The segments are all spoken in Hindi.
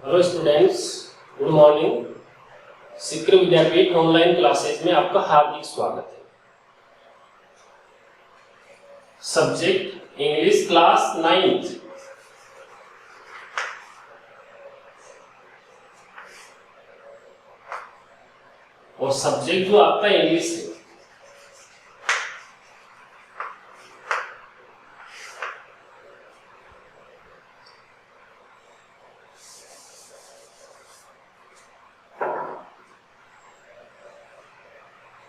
Hello students, good morning. Sikar Vidyapeeth online classes में आपका हार्दिक स्वागत है। Subject English class 9th। और सब्जेक्ट जो आपका इंग्लिश है।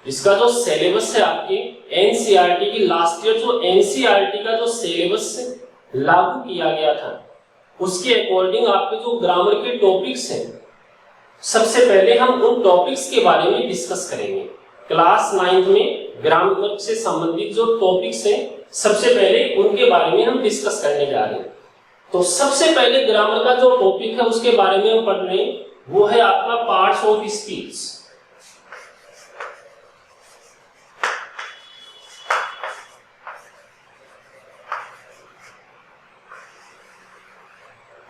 इसका जो सिलेबस है आपके एनसीईआरटी की लास्ट ईयर जो एनसीईआरटी का जो सिलेबस लागू किया गया था उसके अकॉर्डिंग आपके जो ग्रामर के टॉपिक्स हैं, सबसे पहले हम उन टॉपिक्स के बारे में डिस्कस करेंगे। क्लास 9th में ग्रामर से संबंधित जो टॉपिक्स हैं, सबसे पहले उनके बारे में हम डिस्कस करने जा रहे हैं। तो सबसे पहले ग्रामर का जो टॉपिक है उसके बारे में हम पढ़ रहे हैं, वो है आपका parts of speech.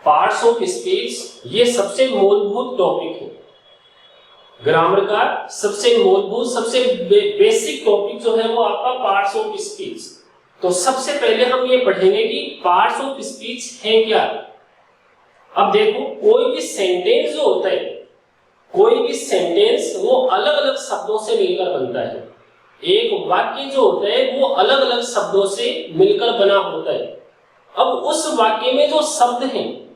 Parts of speech ये सबसे मूलभूत टॉपिक है ग्रामर का। सबसे मूलभूत सबसे बेसिक टॉपिक जो है वो आपका पार्ट्स ऑफ स्पीच। तो सबसे पहले हम ये पढ़ेंगे कि पार्ट्स ऑफ स्पीच है क्या। अब देखो, कोई भी सेंटेंस जो होता है, कोई भी सेंटेंस वो अलग अलग शब्दों से मिलकर बनता है। एक वाक्य जो होता है वो अलग अलग शब्दों से मिलकर बना होता है। अब उस वाक्य में जो शब्द हैं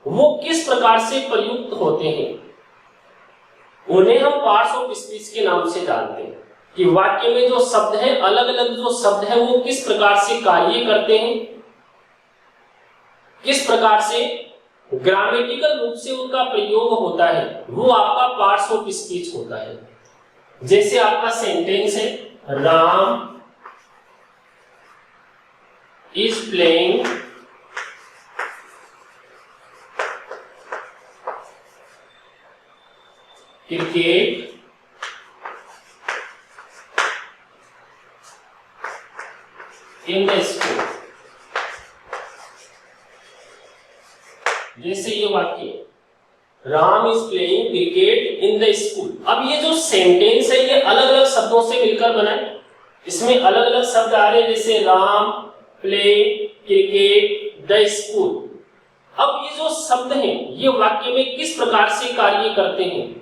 वो किस प्रकार से प्रयुक्त होते हैं, उन्हें हम पार्ट्स ऑफ स्पीच के नाम से जानते हैं। कि वाक्य में जो शब्द हैं, अलग अलग जो शब्द हैं वो किस प्रकार से कार्य करते हैं, किस प्रकार से ग्रामेटिकल रूप से उनका प्रयोग होता है, वो आपका पार्ट्स ऑफ स्पीच होता है। जैसे आपका सेंटेंस है, Ram is playing cricket in the school. जैसे ये वाक्य, Ram is playing cricket in the school. अब ये जो सेंटेंस है ये अलग अलग शब्दों से मिलकर बना है। इसमें अलग अलग शब्द आ रहे हैं, जैसे Ram, play, cricket, the school. अब ये जो शब्द हैं ये वाक्य में किस प्रकार से कार्य करते हैं,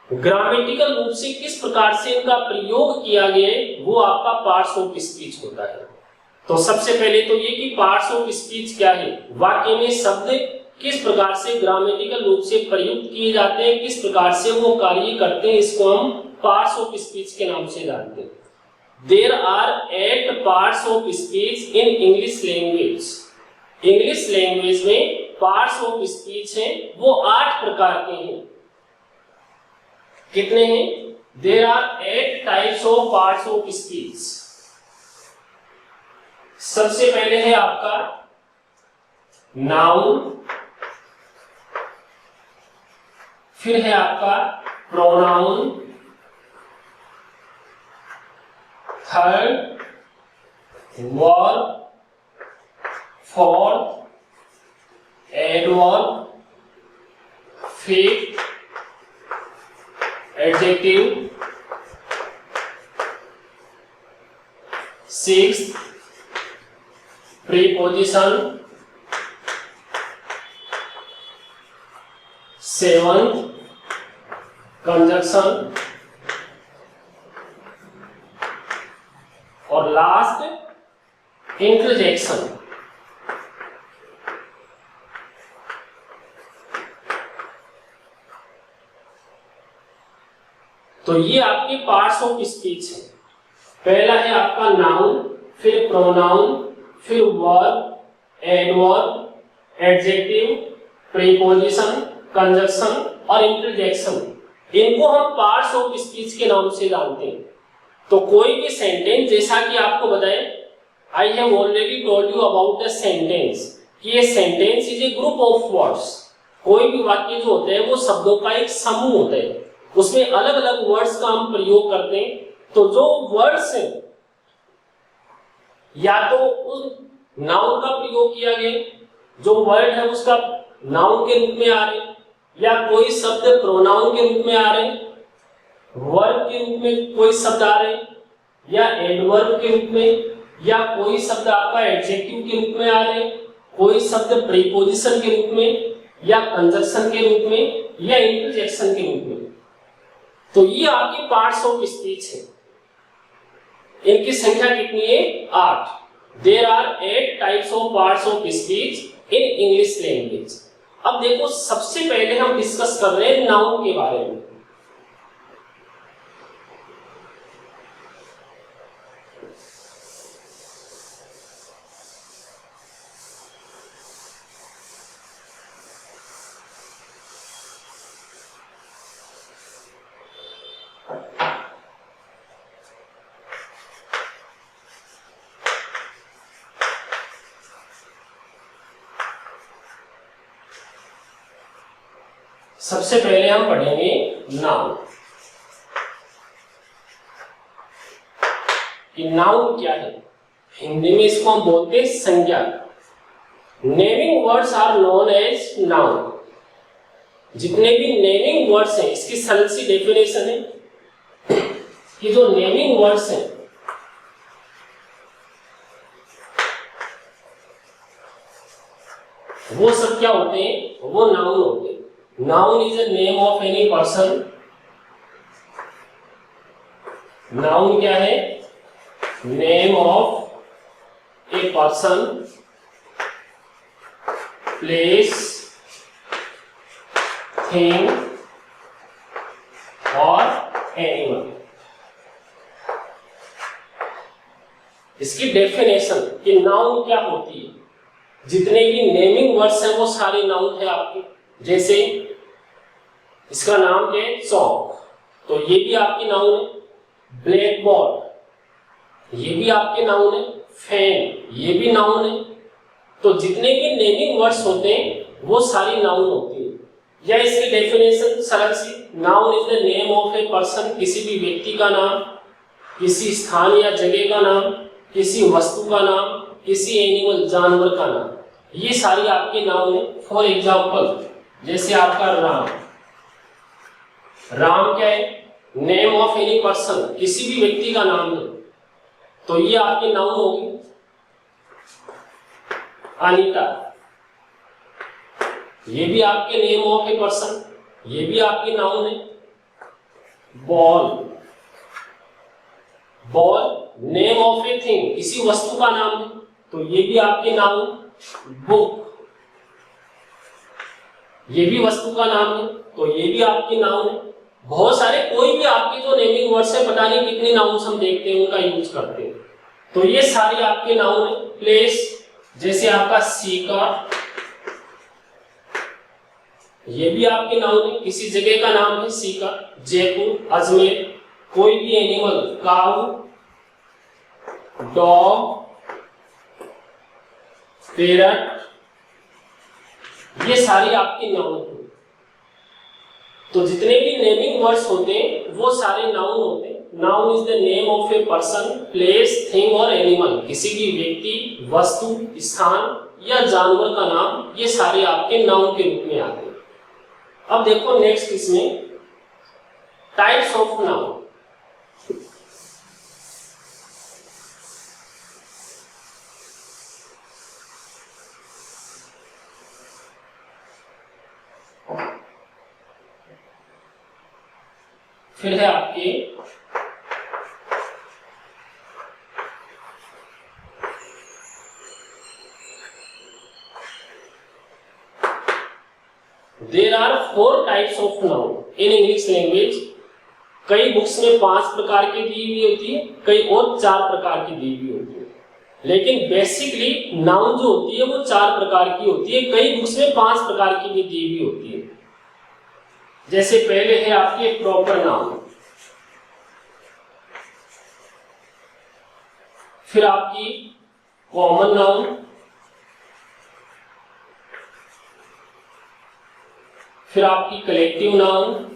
ग्रामेटिकल रूप से किस प्रकार से इनका प्रयोग किया गया है, वो आपका पार्ट्स ऑफ स्पीच होता है। तो सबसे पहले तो ये कि पार्ट्स ऑफ स्पीच क्या है, वाक्य में शब्द किस प्रकार से ग्रामेटिकल रूप से प्रयुक्त किए जाते हैं, किस प्रकार से वो कार्य करते हैं, इसको हम पार्ट्स ऑफ स्पीच के नाम से जानते हैं। There are 8 parts of speech in English language. English language में पार्ट्स ऑफ स्पीच है वो 8 प्रकार के हैं। कितने हैं? There are 8 types of parts of speech. सबसे पहले है आपका नाउन, फिर है आपका pronoun, third verb, fourth adverb, fifth adjective, sixth preposition, seventh conjunction और लास्ट इंटरजेक्शन। तो ये आपके पार्ट्स ऑफ स्पीच है। पहला है आपका नाउन, फिर प्रोनाउन, फिर verb, adverb, adjective, preposition, conjunction और इंटरजेक्शन। इनको हम पार्ट्स ऑफ स्पीच के नाम से जानते हैं। तो कोई भी सेंटेंस, जैसा कि आपको बताएं, I have already told you about the sentence, कि ये sentence is a group of words. कोई भी वाक्य जो होता है वो शब्दों का एक समूह होता है, उसमें अलग अलग वर्ड्स का हम प्रयोग करते हैं। तो जो वर्ड्स हैं या तो उस नाउन का प्रयोग किया गया, जो वर्ड है उसका नाउन के रूप में आ रहे, या कोई शब्द प्रोनाउन के रूप में आ रहे हैं, वर्ब के रूप में कोई शब्द आ रहे हैं, या एडवर्ब के रूप में, या कोई शब्द आपका एडजेक्टिव के रूप में आ रहे हैं, कोई शब्द प्रीपोजिशन के रूप में, या कंजक्शन के रूप में, या इंटरजेक्शन के रूप में। तो ये आपके पार्ट्स ऑफ स्पीच है। इनकी संख्या कितनी है? 8। There are 8 types of parts of speech in English language. अब देखो, सबसे पहले हम डिस्कस कर रहे हैं नाउन के बारे में। सबसे पहले हम पढ़ेंगे नाउन कि नाउन क्या है। हिंदी में इसको हम बोलते हैं संज्ञा। Naming words are known as noun. जितने भी नेमिंग वर्ड्स हैं, इसकी सरल सी डेफिनेशन है कि जो नेमिंग वर्ड्स हैं वो सब क्या होते हैं? वो नाउन होते हैं। Noun is a name of any person. Noun क्या है? Name of a person, place, thing or animal. इसकी डेफिनेशन कि नाउन क्या होती है। जितने भी नेमिंग वर्ड्स हैं वो सारे नाउन है आपके। जैसे इसका नाम क्या है? चौक, तो ये भी आपकी नाउन है। ब्लैक बोर्ड, ये भी आपके नाउन है। फैन, ये भी नाउन है। तो जितने भी नेमिंग वर्ड्स होते हैं वो सारी नाउन होती है। या इसकी डेफिनेशन सरल सी, noun is the name of a person, किसी भी व्यक्ति का नाम, किसी स्थान या जगह का नाम, किसी वस्तु का नाम, किसी एनिमल जानवर का नाम, ये सारी आपके नाउन है। फॉर एग्जाम्पल, जैसे आपका राम, राम क्या है? नेम ऑफ एनी पर्सन, किसी भी व्यक्ति का नाम है, तो ये आपके नाउन होगी। अनीता, ये भी आपके नेम ऑफ ए पर्सन, ये भी आपके नाउन है। Ball, ball name of a thing, किसी वस्तु का नाम है, तो ये भी आपके नाउन। बुक, ये भी वस्तु का नाम है, तो ये भी आपके नाउन है। बहुत सारे कोई भी आपके जो नेमिंग वर्ड्स है, पता नहीं कितने नाउन्स हम देखते हैं उनका यूज करते हैं, तो ये सारे आपके नाउन है। प्लेस, जैसे आपका सीका, ये भी आपके नाउन है, किसी जगह का नाम है सीका। जयपुर, अजमेर, कोई भी एनिमल, काऊ, डॉग, पैरट, ये सारी आपकी नाउन है। तो जितने भी नेमिंग वर्ड्स होते हैं वो सारे नाउन होते हैं। Noun is the name of a person, place, thing और एनिमल, किसी भी व्यक्ति, वस्तु, स्थान या जानवर का नाम, ये सारे आपके नाउन के रूप में आते हैं। अब देखो नेक्स्ट इसमें टाइप्स ऑफ नाउन। फिर है आपके there are 4 types of noun in English language. कई बुक्स में 5 प्रकार की दी हुई होती है, कई और 4 प्रकार की दी हुई होती है, लेकिन बेसिकली नाउन जो होती है वो 4 प्रकार की होती है। कई बुक्स में 5 प्रकार की भी दी हुई होती है। जैसे पहले है आपके प्रॉपर नाउन, फिर आपकी कॉमन नाउन, फिर आपकी कलेक्टिव नाउन,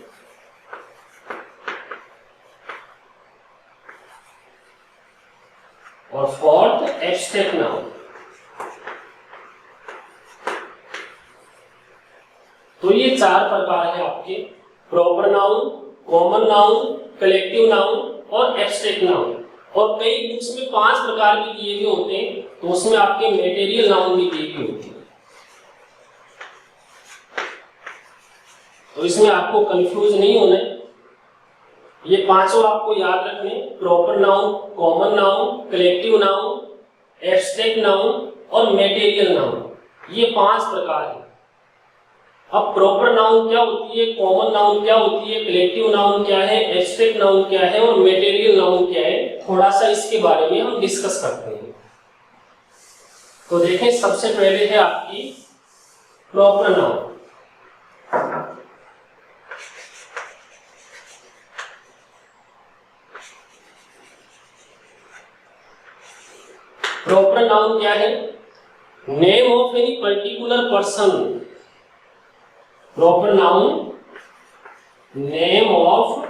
और फोर्थ एब्स्ट्रैक्ट नाउन। तो ये 4 प्रकार है आपके, proper noun, common noun, collective noun और एब्स्ट्रैक्ट नाउन। और कई बुक्स में 5 प्रकार भी दिए हुए होते हैं, तो उसमें आपके मटेरियल नाउन भी दिए हुए होते हैं। तो इसमें आपको कंफ्यूज नहीं होना है, ये पांचों आपको याद रखने, proper noun, common noun, collective noun, abstract noun और मटेरियल नाउन, ये 5 प्रकार है। अब प्रॉपर नाउन क्या होती है, कॉमन नाउन क्या होती है, कलेक्टिव नाउन क्या है, एब्स्ट्रैक्ट नाउन क्या है और मटेरियल नाउन क्या है, थोड़ा सा इसके बारे में हम डिस्कस करते हैं। तो देखें, सबसे पहले है आपकी प्रॉपर नाउन। प्रॉपर नाउन क्या है, name of any particular person. Proper noun, name of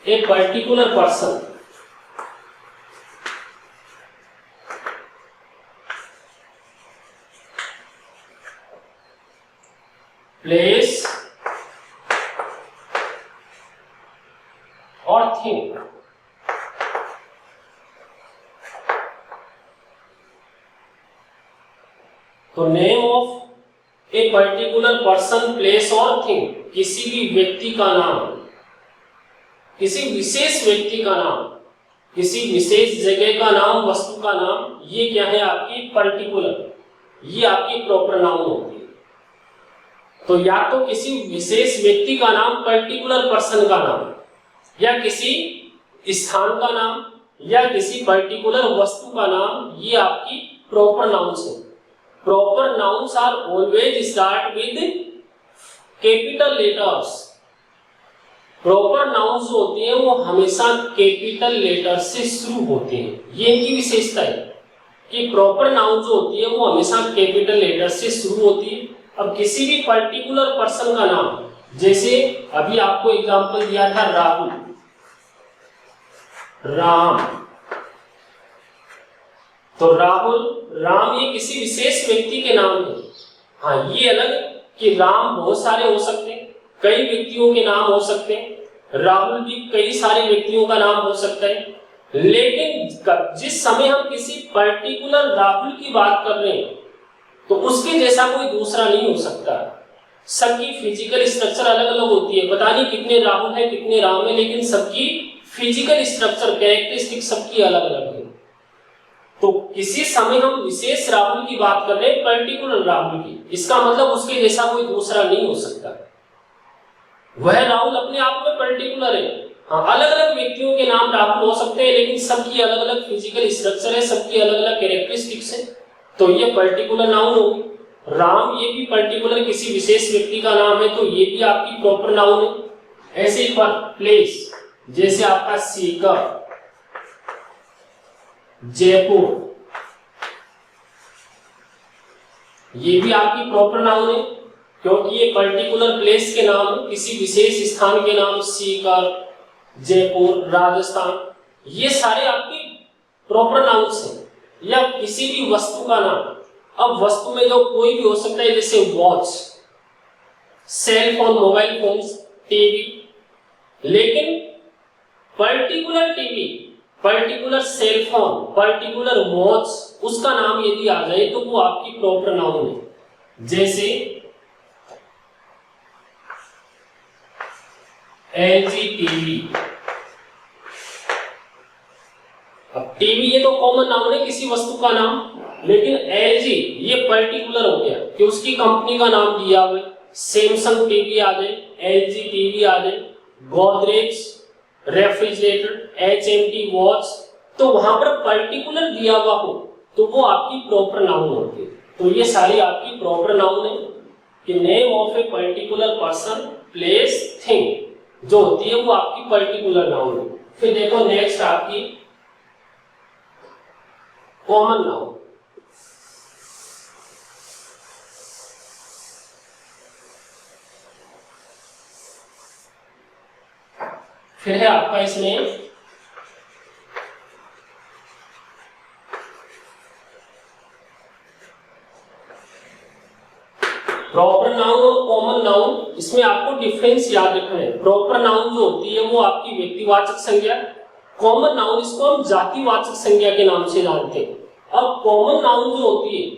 a particular person, place और थिंग। तो name of a particular person, place और थिंग, किसी भी व्यक्ति का नाम, किसी विशेष व्यक्ति का नाम, किसी विशेष जगह का नाम, वस्तु का नाम, ये क्या है आपकी पर्टिकुलर, ये आपकी प्रॉपर नाउन होती है। तो या तो किसी विशेष व्यक्ति का नाम, पर्टिकुलर पर्सन का नाम, या किसी स्थान का नाम, या किसी पर्टिकुलर वस्तु का नाम, ये आपकी प्रॉपर नाउन्स है। Proper nouns are always start with capital letters. Proper nouns जो होती हैं वो हमेशा कैपिटल लेटर से शुरू होते हैं, ये इनकी विशेषता है कि प्रॉपर नाउन जो होती है वो हमेशा कैपिटल लेटर से शुरू होती है। अब किसी भी पर्टिकुलर पर्सन का नाम, जैसे अभी आपको एग्जांपल दिया था राहुल, राम, तो राहुल, राम, ये किसी विशेष व्यक्ति के नाम है। हाँ, ये अलग कि राम बहुत सारे हो सकते हैं, कई व्यक्तियों के नाम हो सकते हैं, राहुल भी कई सारे व्यक्तियों का नाम हो सकता है। लेकिन जिस समय हम किसी पर्टिकुलर राहुल की बात कर रहे हैं तो उसके जैसा कोई दूसरा नहीं हो सकता। सबकी फिजिकल स्ट्रक्चर अलग अलग होती है, पता नहीं कितने राहुल है कितने राम है, लेकिन सबकी फिजिकल स्ट्रक्चर, कैरेक्टरिस्टिक सबकी अलग अलग है। तो किसी समय हम विशेष राहुल की बात कर रहे हैं, पर्टिकुलर राहुल की, इसका मतलब उसके जैसा कोई दूसरा नहीं हो सकता। वह राहुल अपने आप में पर्टिकुलर है। हाँ, अलग अलग व्यक्तियों के नाम राहुल हो सकते हैं, लेकिन सबकी अलग अलग फिजिकल स्ट्रक्चर है, सबकी अलग अलग कैरेक्टरिस्टिक्स है, तो ये पर्टिकुलर नाउन होगी। राम, ये भी पर्टिकुलर किसी विशेष व्यक्ति का नाम है, तो ये भी आपकी प्रॉपर नाउन है। ऐसे पर प्लेस, जैसे आपका सीकर, जयपुर, ये भी आपकी प्रॉपर नाउन है, क्योंकि ये पर्टिकुलर प्लेस के नाम, किसी विशेष स्थान के नाम, सीकर, जयपुर, राजस्थान, ये सारे आपकी प्रॉपर नाउन्स हैं। या किसी भी वस्तु का नाम, अब वस्तु में जो कोई भी हो सकता है, जैसे watch, cell phone, mobile phones, TV, लेकिन particular TV, particular cell phone, particular watch, उसका नाम यदि आ जाए तो वो आपकी प्रॉपर नाउन है। जैसे एलजी टीवी। अब टीवी ये तो कॉमन नाउन है, किसी वस्तु का नाम, लेकिन एलजी ये पर्टिकुलर हो गया कि उसकी कंपनी का नाम दिया हुआ है। सैमसंग टीवी आ जाए, एलजी टीवी आ जाए, गोदरेज रेफ्रिजरेटर, एचएमटी वॉच, तो वहां पर पर्टिकुलर दिया हुआ हो तो वो आपकी प्रॉपर नाउन होती है। तो ये सारी आपकी प्रॉपर नाउन है कि name of a particular person, place, thing जो होती है वो आपकी पर्टिकुलर नाउन है। फिर देखो नेक्स्ट आपकी कॉमन नाउन। फिर है आपका इसमें प्रॉपर नाउन और कॉमन नाउन, इसमें आपको डिफरेंस याद रखना है। प्रॉपर नाउन जो होती है वो आपकी व्यक्तिवाचक संज्ञा, कॉमन नाउन इसको हम जातिवाचक संज्ञा के नाम से जानते हैं। अब कॉमन नाउन जो होती है,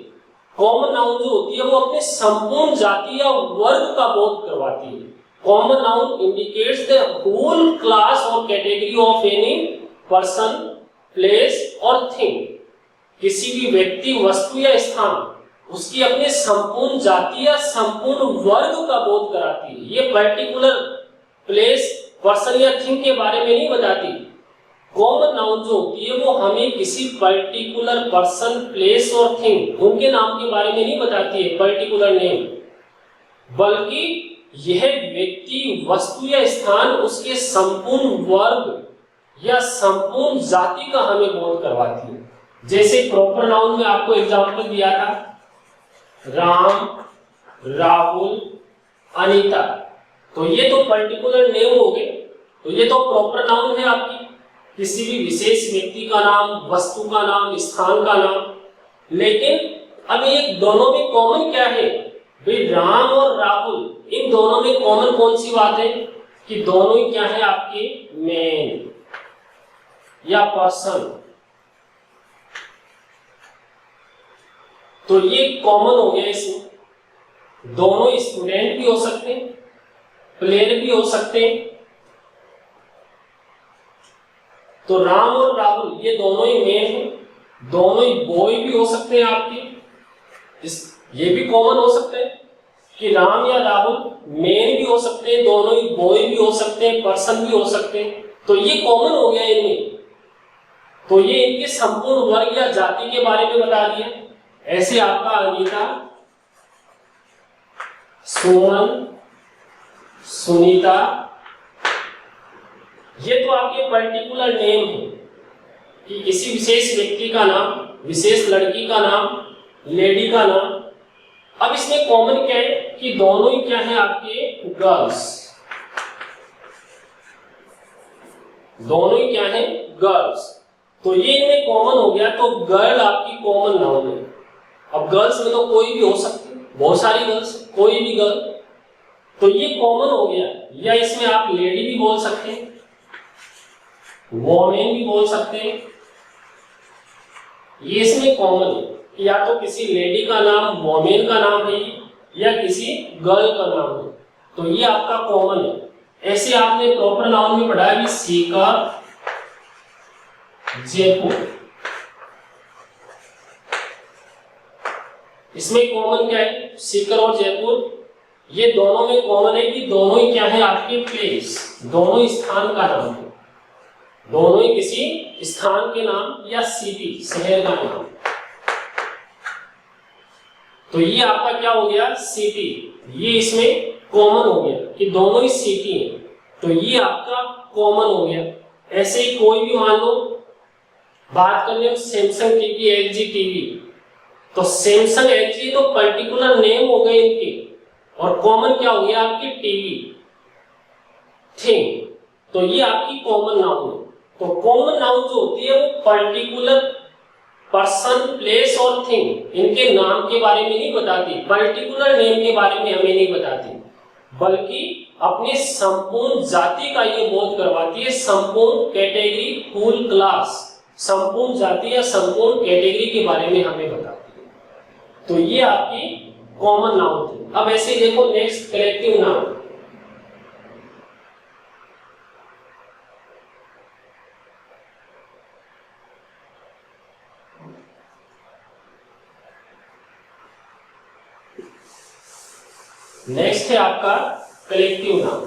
कॉमन नाउन जो होती है वो अपने संपूर्ण जाति या वर्ग का बोध करवाती है। Common noun indicates the whole class और category of any person, place और थिंग। किसी भी व्यक्ति, वस्तु या स्थान उसकी अपने संपूर्ण जाति या संपूर्ण वर्ग का बोध कराती है। ये पर्टिकुलर प्लेस, पर्सन या थिंग के बारे में नहीं बताती। कॉमन नाउन जो होती है वो हमें किसी पर्टिकुलर पर्सन, प्लेस और थिंग उनके नाम के बारे में नहीं बताती है, पर्टिकुलर नेम, बल्कि यह व्यक्ति, वस्तु या स्थान उसके संपूर्ण वर्ग या संपूर्ण जाति का हमें बोध करवाती है। जैसे प्रॉपर नाउन में आपको एग्जांपल दिया था, राम, राहुल, अनीता, तो ये तो पर्टिकुलर नेम हो गए, तो ये तो प्रॉपर नाउन है आपकी, किसी भी विशेष व्यक्ति का नाम, वस्तु का नाम, स्थान का नाम। लेकिन अब ये दोनों में कॉमन क्या है भाई, राम और राहुल, इन दोनों में कॉमन कौन सी बात है कि दोनों ही क्या है आपके मैन या पर्सन। तो ये कॉमन हो गया। इसमें दोनों स्टूडेंट भी हो सकते हैं, प्लेयर भी हो सकते हैं। तो राम और राहुल ये दोनों ही मेन हैं, दोनों ही बॉय भी हो सकते हैं आपके। ये भी कॉमन हो सकते हैं कि राम या राहुल मेन भी हो सकते हैं, दोनों ही बॉय भी हो सकते हैं, पर्सन भी हो सकते हैं। तो ये कॉमन हो गया इनमें। तो ये इनके संपूर्ण वर्ग या जाति के बारे में बता दिया। ऐसे आपका अनीता, सुमन, सुनीता, ये तो आपके पर्टिकुलर नेम है कि किसी विशेष व्यक्ति का नाम, विशेष लड़की का नाम, लेडी का नाम। अब इसमें कॉमन क्या है कि दोनों ही क्या है आपके गर्ल्स, दोनों ही क्या है गर्ल्स। तो ये इनमें कॉमन हो गया। तो गर्ल आपकी कॉमन नाउन है। अब गर्ल्स में तो कोई भी हो सकती है, बहुत सारी गर्ल्स, कोई भी गर्ल, तो ये कॉमन हो गया। या इसमें आप लेडी भी बोल सकते हैं, वोमेन भी बोल सकते हैं। ये इसमें कॉमन है कि या तो किसी लेडी का नाम, वोमेन का नाम है या किसी गर्ल का नाम है। तो ये आपका कॉमन है। ऐसे आपने प्रॉपर नाउन में पढ़ा है कि सीकर, जयपुर, इसमें कॉमन क्या है, सीकर और जयपुर। ये दोनों में कॉमन है कि दोनों ही क्या है आपके प्लेस, दोनों ही स्थान का नाम है, दोनों ही किसी स्थान के नाम या सिटी, शहर का नाम। तो ये आपका क्या हो गया, सिटी। ये इसमें कॉमन हो गया कि दोनों ही सिटी है। तो ये आपका कॉमन हो गया। ऐसे ही कोई भी मान लो, बात कर ले सैमसंग टीवी, एलजी टीवी, तो सैमसंग, एलजी तो पर्टिकुलर नेम हो गए इनके, और कॉमन क्या हो गया आपकी टीवी, थिंग। तो ये आपकी कॉमन नाउन है। तो कॉमन नाउन जो होती है वो पर्टिकुलर पर्सन, प्लेस और थिंग, इनके नाम के बारे में नहीं बताती, पर्टिकुलर नेम के बारे में हमें नहीं बताती, बल्कि अपने संपूर्ण जाति का ये बोध करवाती है, संपूर्ण कैटेगरी, फुल क्लास, संपूर्ण जाति या संपूर्ण कैटेगरी के बारे में हमें बताती है। तो ये आपकी कॉमन नाउन थी। अब ऐसे देखो नेक्स्ट कलेक्टिव नाउन। नेक्स्ट है आपका कलेक्टिव नाउन।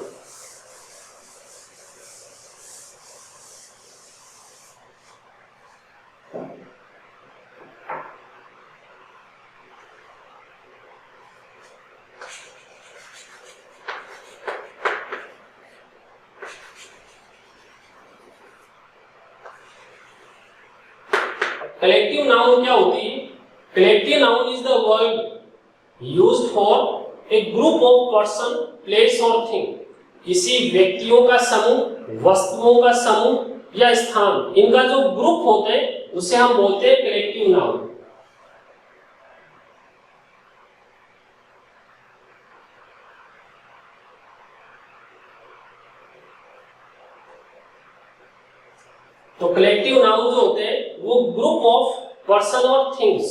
कलेक्टिव नाउन क्या होती है? Collective noun is the word used for a group of person, place और थिंग। किसी व्यक्तियों का समूह, वस्तुओं का समूह या स्थान, इनका जो ग्रुप होते हैं उसे हम बोलते हैं कलेक्टिव नाउन। तो कलेक्टिव नाउन जो होते हैं वो ग्रुप ऑफ पर्सन और थिंग्स,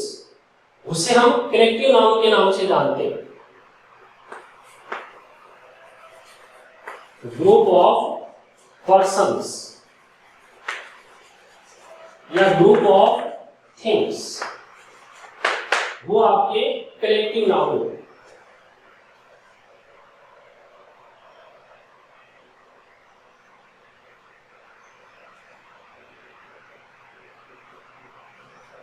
उसे हम कलेक्टिव नाउन के नाम से जानते हैं। ग्रुप ऑफ पर्सन्स या ग्रुप ऑफ थिंग्स, वो आपके कलेक्टिव नाउन है।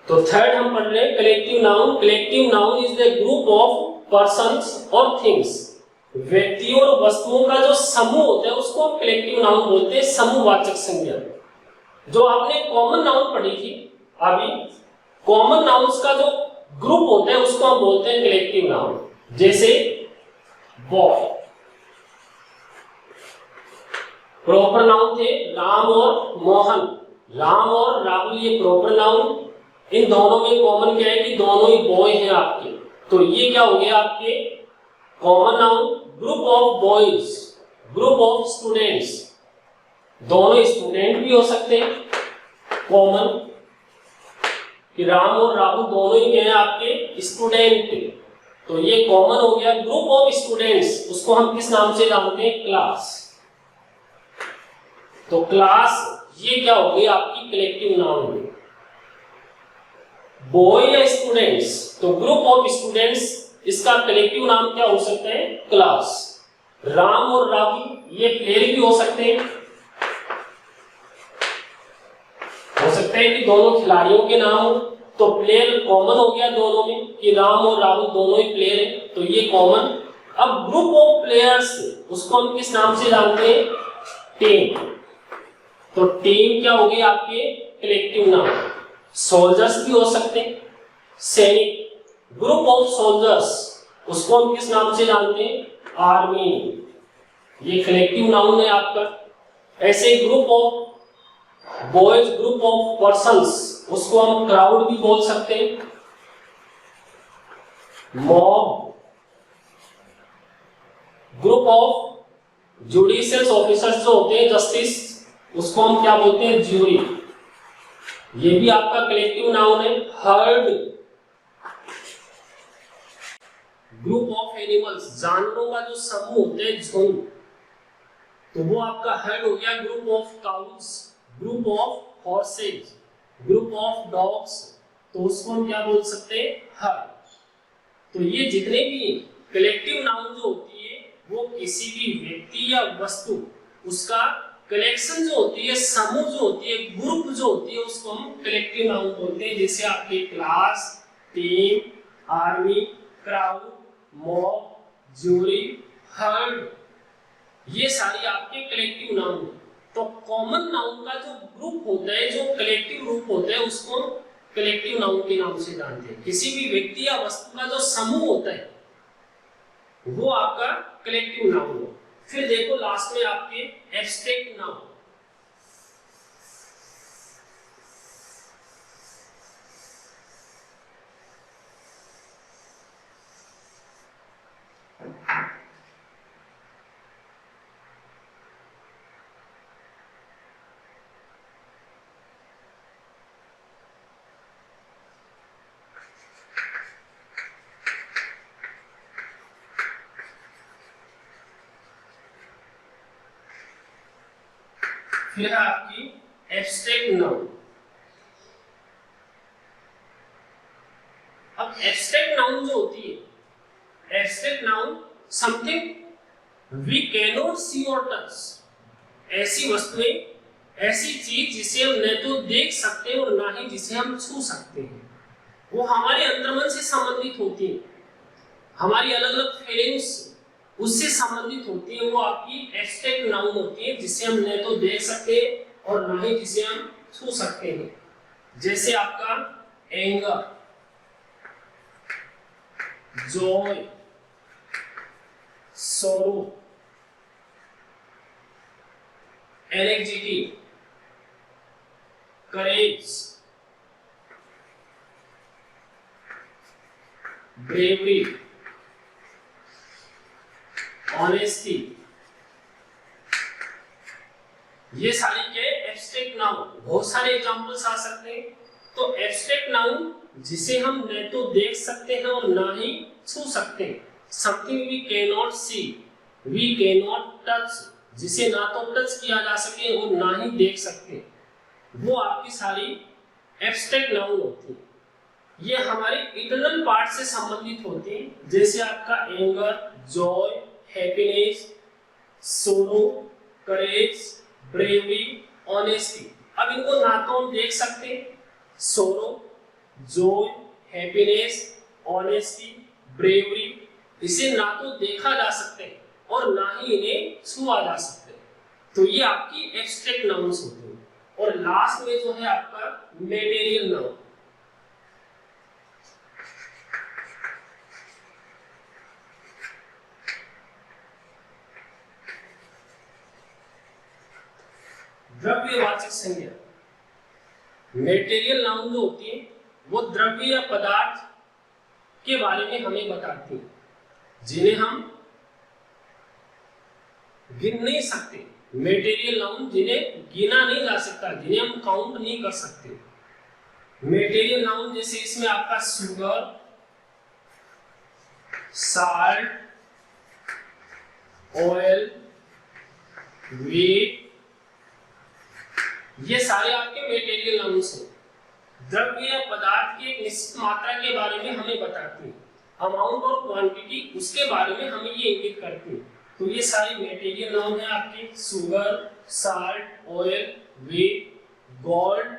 तो थर्ड हम पढ़ रहे हैं collective noun. Collective noun is the group of persons और थिंग्स। व्यक्तियों और वस्तुओं का जो समूह होता है उसको हम कलेक्टिव नाउन बोलते हैं, समूहवाचक संज्ञा। जो आपने कॉमन नाउन पढ़ी थी अभी, कॉमन नाउन्स का जो ग्रुप होता है उसको हम बोलते हैं कलेक्टिव नाउन। जैसे बॉय, प्रॉपर नाउन थे राम और मोहन, राम और राहुल, ये प्रॉपर नाउन। इन दोनों में कॉमन क्या है कि दोनों ही बॉय हैं आपके, तो ये क्या हो गया आपके common noun. Group of boys, group of students, दोनों स्टूडेंट भी हो सकते हैं कॉमन, कि राम और राहुल दोनों ही हैं आपके स्टूडेंट, तो ये कॉमन हो गया। ग्रुप ऑफ स्टूडेंट्स, उसको हम किस नाम से जानते हैं, क्लास। तो क्लास ये क्या हो गई आपकी कलेक्टिव नाउन। बॉय या स्टूडेंट्स, तो ग्रुप ऑफ स्टूडेंट्स, इसका कलेक्टिव नाम क्या हो सकता है, क्लास। राम और राहुल ये प्लेयर भी हो सकते हैं, हो सकता है कि दोनों खिलाड़ियों के नाम हो, तो प्लेयर कॉमन हो गया दोनों में कि राम और राहुल दोनों ही प्लेयर हैं, तो ये कॉमन। अब ग्रुप ऑफ प्लेयर्स, उसको हम किस नाम से जानते हैं, टीम। तो टीम क्या हो गई आपके कलेक्टिव नाम। सोल्जर्स भी हो सकते हैं, सैनिक, ग्रुप ऑफ सोल्जर्स, उसको हम किस नाम से जानते हैं, आर्मी, ये कलेक्टिव नाउन है आपका। ऐसे group of boys, group of persons, उसको हम क्राउड भी बोल सकते हैं, mob. Group of judicial officers जो होते हैं, जस्टिस, उसको हम क्या बोलते हैं, ज्यूरी, ये भी आपका कलेक्टिव नाउन है। हर्ड, ग्रुप ऑफ एनिमल्स, जानवरों का जो समूह होते हैं, झुंड, तो वो आपका हर्ड हो गया। Group of cows, group of horse's, group of dogs, तो उसको हम क्या बोल सकते हैं, हर्ड। तो ये जितने भी कलेक्टिव नाउन जो होती है वो किसी भी व्यक्ति या वस्तु, उसका कलेक्शन जो होती है, समूह जो होती है, ग्रुप जो होती है, उसको हम कलेक्टिव नाउन बोलते हैं। जैसे आपके class, team, army, crowd, mob, jury, heard, ये सारी आपके कलेक्टिव नाउन है। तो कॉमन नाउन का जो ग्रुप होता है, जो कलेक्टिव ग्रुप होता है, उसको कलेक्टिव नाउन के नाम से जानते हैं। किसी भी व्यक्ति या वस्तु का जो समूह होता है वो आपका कलेक्टिव नाउन है। फिर देखो लास्ट में आपके एब्स्ट्रैक्ट नाउन। फिर है आपकी एब्स्ट्रैक्ट नाउन। अब एब्स्ट्रैक्ट नाउन जो होती है, abstract noun something we can not see और टच, ऐसी वस्तुएं, ऐसी चीज जिसे हम न तो देख सकते हैं और ना ही जिसे हम छू सकते हैं। वो हमारे अंतर्मन से संबंधित होती है, हमारी अलग अलग फीलिंग्स उससे संबंधित होती है। वो आपकी एब्स्ट्रैक्ट नाउन होती है, जिसे हम न तो देख सकते हैं और ना ही जिसे हम छू सकते हैं। जैसे आपका एंगर, जॉय, सोरो, एंग्जाइटी, करेज, ब्रेवरी, ऑनेस्टी, ये सारी के एब्स्ट्रैक्ट नाउन, बहुत सारे एग्जांपल्स आ सकते हैं। तो एब्स्ट्रैक्ट नाउन जिसे हम न तो देख सकते हैं और ना ही छू सकते हैं, something we can not see, we can not touch, जिसे ना तो टच किया जा सके और ना ही देख सकते, वो आपकी सारी एब्स्ट्रैक्ट नाउन होती है। ये हमारे इंटरनल पार्ट से संबंधित होते हैं, जैसे आपका एंगर, जॉय, हैप्पीनेस, सोरो, करेज, ब्रेवरी, ऑनेस्टी। अब इनको ना तो हम देख सकते हैं, सोरो, जॉय, हैप्पीनेस, ऑनेस्टी, ब्रेवरी, इसे ना तो देखा जा सकते हैं और ना ही इन्हें छुआ जा सकते हैं। तो ये आपकी एब्स्ट्रैक्ट नाउन्स होते हैं। और लास्ट में जो है आपका मटेरियल नाउन। द्रव्यवाचक संज्ञा। मटेरियल नाउन जो होती है वो द्रव्य या पदार्थ के बारे में हमें बताती है, जिन्हें हम गिन नहीं सकते। मटेरियल नाउन जिन्हें गिना नहीं जा सकता, जिन्हें हम काउंट नहीं कर सकते। मटेरियल नाउन जैसे इसमें आपका शुगर, साल्ट, ऑयल, वेट, ये सारे आपके मटेरियल नाउन्स हैं। द्रव्य या पदार्थ की एक निश्चित मात्रा के बारे में हमें बताती है, अमाउंट और क्वांटिटी उसके बारे में हमें ये इंगित करती है। तो ये सारे मटेरियल नाउन है आपके, sugar, salt, oil, wheat, gold,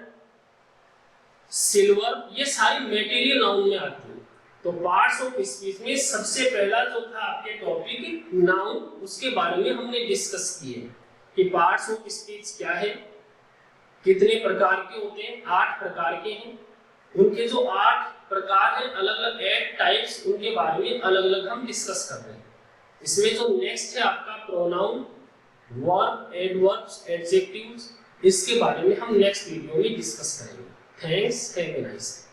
silver, ये सारी मटेरियल नाउन में आती है। तो पार्ट्स ऑफ स्पीच में सबसे पहला जो था आपके टॉपिक नाउन, उसके बारे में हमने डिस्कस किए कि पार्ट्स ऑफ स्पीच क्या है, कितने प्रकार के होते हैं, 8 प्रकार के हैं। उनके जो 8 प्रकार हैं, अलग अलग 8 टाइप्स, उनके बारे में अलग अलग हम डिस्कस कर रहे हैं। इसमें जो नेक्स्ट है आपका प्रोनाउन, वर्ब, एडवर्ब्स, एडजेक्टिव्स, इसके बारे में हम नेक्स्ट वीडियो में डिस्कस करेंगे। Thanks, have a nice day.